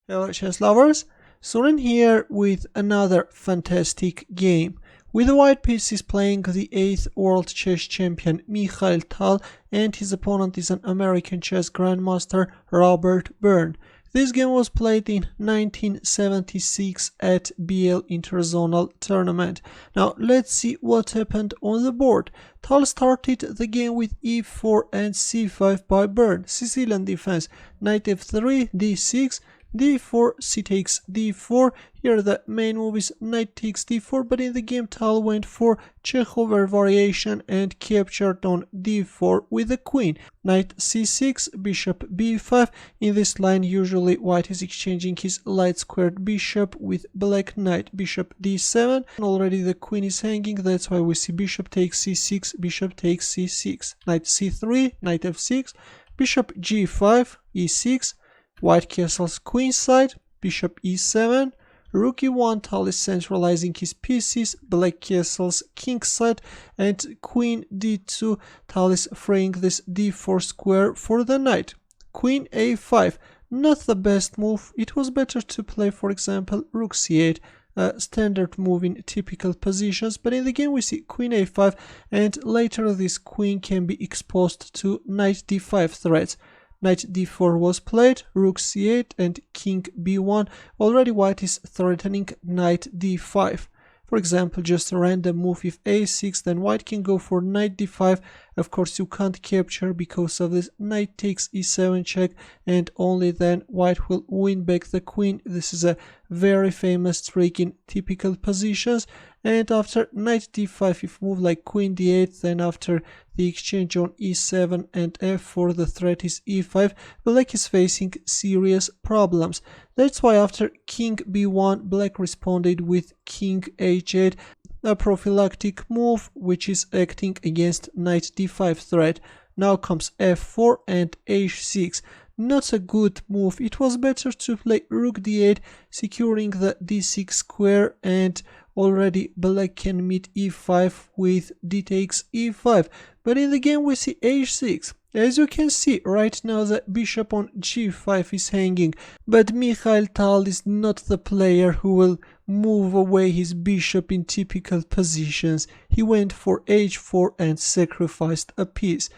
Hello chess lovers, Soren here with another fantastic game. With the white pieces playing the 8th world chess champion Mikhail Tal, and his opponent is an American chess grandmaster Robert Byrne. This game was played in 1976 at Biel Interzonal tournament. Now let's see what happened on the board. Tal started the game with e4 and c5 by Byrne, Sicilian defense, knight f3, d6, d4, c takes d4. Here the main move is knight takes d4, but in the game Tal went for Chekhover variation and captured on d4 with the queen. Knight c6, bishop b5. In this line usually white is exchanging his light squared bishop with black knight, bishop d7. Already the queen is hanging, that's why we see bishop takes c6, bishop takes c6. Knight c3, knight f6, bishop g5, e6. White castles queenside, bishop e7, rook e1. Tal is centralizing his pieces, black castles kingside, and queen d2. Tal is freeing this d4 square for the knight. Queen a5, not the best move. It was better to play, for example, rook c8, a standard move in typical positions, but in the game we see queen a5, and later this queen can be exposed to knight d5 threats. Knight d4 was played, rook c8 and king b1. Already white is threatening knight d5. For example, just a random move if a6, then white can go for knight d5. Of course you can't capture because of this knight takes e7 check, and only then white will win back the queen. This is a very famous trick in typical positions. And after knight d5, if move like queen d8, then after the exchange on e7 and f4, the threat is e5. Black is facing serious problems. That's why after king b1, black responded with king h8, a prophylactic move which is acting against knight d5 threat. Now comes f4 and h6. Not a good move. It was better to play rook d8, securing the d6 square, and already black can meet e5 with d takes e5. But in the game we see h6. As you can see, right now the bishop on g5 is hanging, but Mikhail Tal is not the player who will move away his bishop in typical positions. He went for h4 and sacrificed a piece.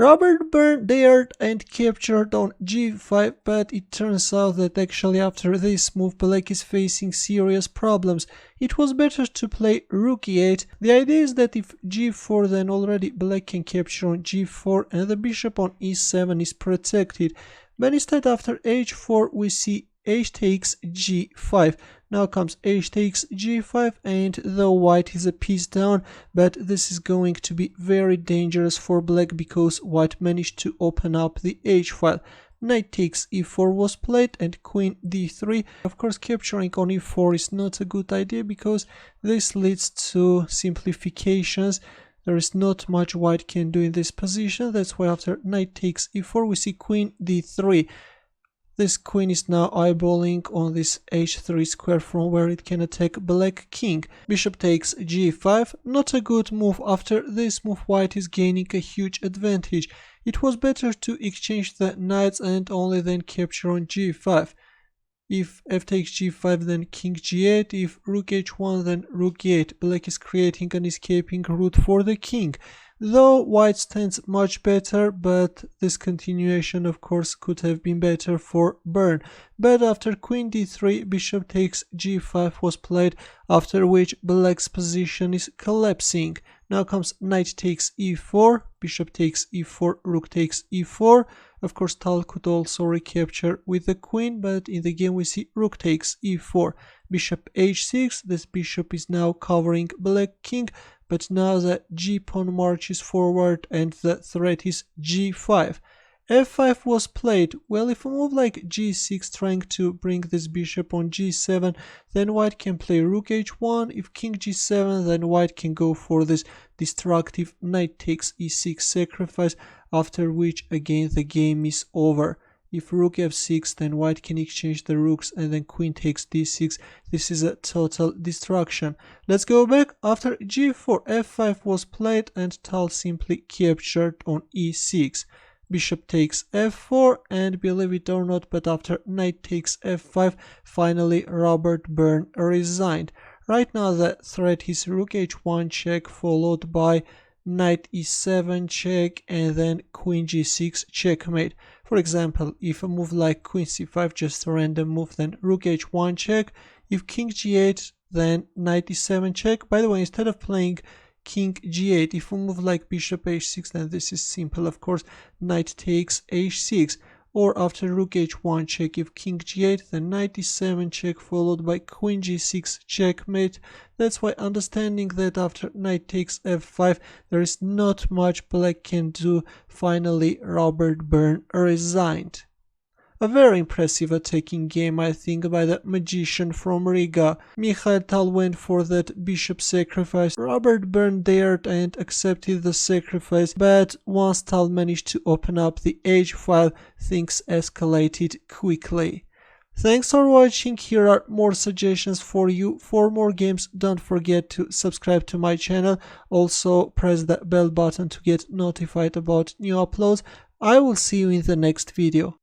Robert Byrne dared and captured on g5, but it turns out that actually after this move black is facing serious problems. It was better to play rook e8. The idea is that if g4, then already black can capture on g4 and the bishop on e7 is protected. But instead after h4 we see h takes g5. Now comes h takes g5, and though white is a piece down, but this is going to be very dangerous for black because white managed to open up the h file. Knight takes e4 was played and queen d3. Of course, capturing on e4 is not a good idea because this leads to simplifications. There is not much white can do in this position. That's why after knight takes e4 we see queen d3. This queen is now eyeballing on this h3 square from where it can attack black king. Bishop takes g5, not a good move. After this move white is gaining a huge advantage. It was better to exchange the knights and only then capture on g5. If f takes g5 then king g8, if rook h1 then rook e8. Black is creating an escaping route for the king. Though white stands much better, but this continuation of course could have been better for Byrne. But after queen d3, bishop takes g5 was played, after which black's position is collapsing. Now comes knight takes e4, bishop takes e4, rook takes e4. Of course Tal could also recapture with the queen, but in the game we see rook takes e4, bishop h6. This bishop is now covering black king, but now the g-pawn marches forward and the threat is g5. f5 was played. Well, if a move like g6 trying to bring this bishop on g7, then white can play rook h1. If king g7, then white can go for this destructive knight takes e6 sacrifice, after which again the game is over. If rook f6, then white can exchange the rooks and then queen takes d6. This is a total destruction. Let's go back. After g4, f5 was played and Tal simply captured on e6. bishop takes f4, and believe it or not, but after knight takes f5, finally Robert Byrne resigned. Right now the threat is rook h1 check, followed by knight e7 check, and then queen g6 checkmate. For example, if a move like queen c5, just a random move, then rook h1 check. If king g8, then knight e7 check. By the way, instead of playing king g8, if we move like bishop h6, then this is simple, of course, knight takes h6. Or after rook h1 check, if king g8, then knight e7 check, followed by queen g6 checkmate. That's why understanding that after knight takes f5, there is not much black can do. Finally, Robert Byrne resigned. A very impressive attacking game, I think, by the magician from Riga. Mikhail Tal went for that bishop sacrifice. Robert Byrne dared and accepted the sacrifice, but once Tal managed to open up the H file, things escalated quickly. Thanks for watching. Here are more suggestions for you. For more games, don't forget to subscribe to my channel. Also, press the bell button to get notified about new uploads. I will see you in the next video.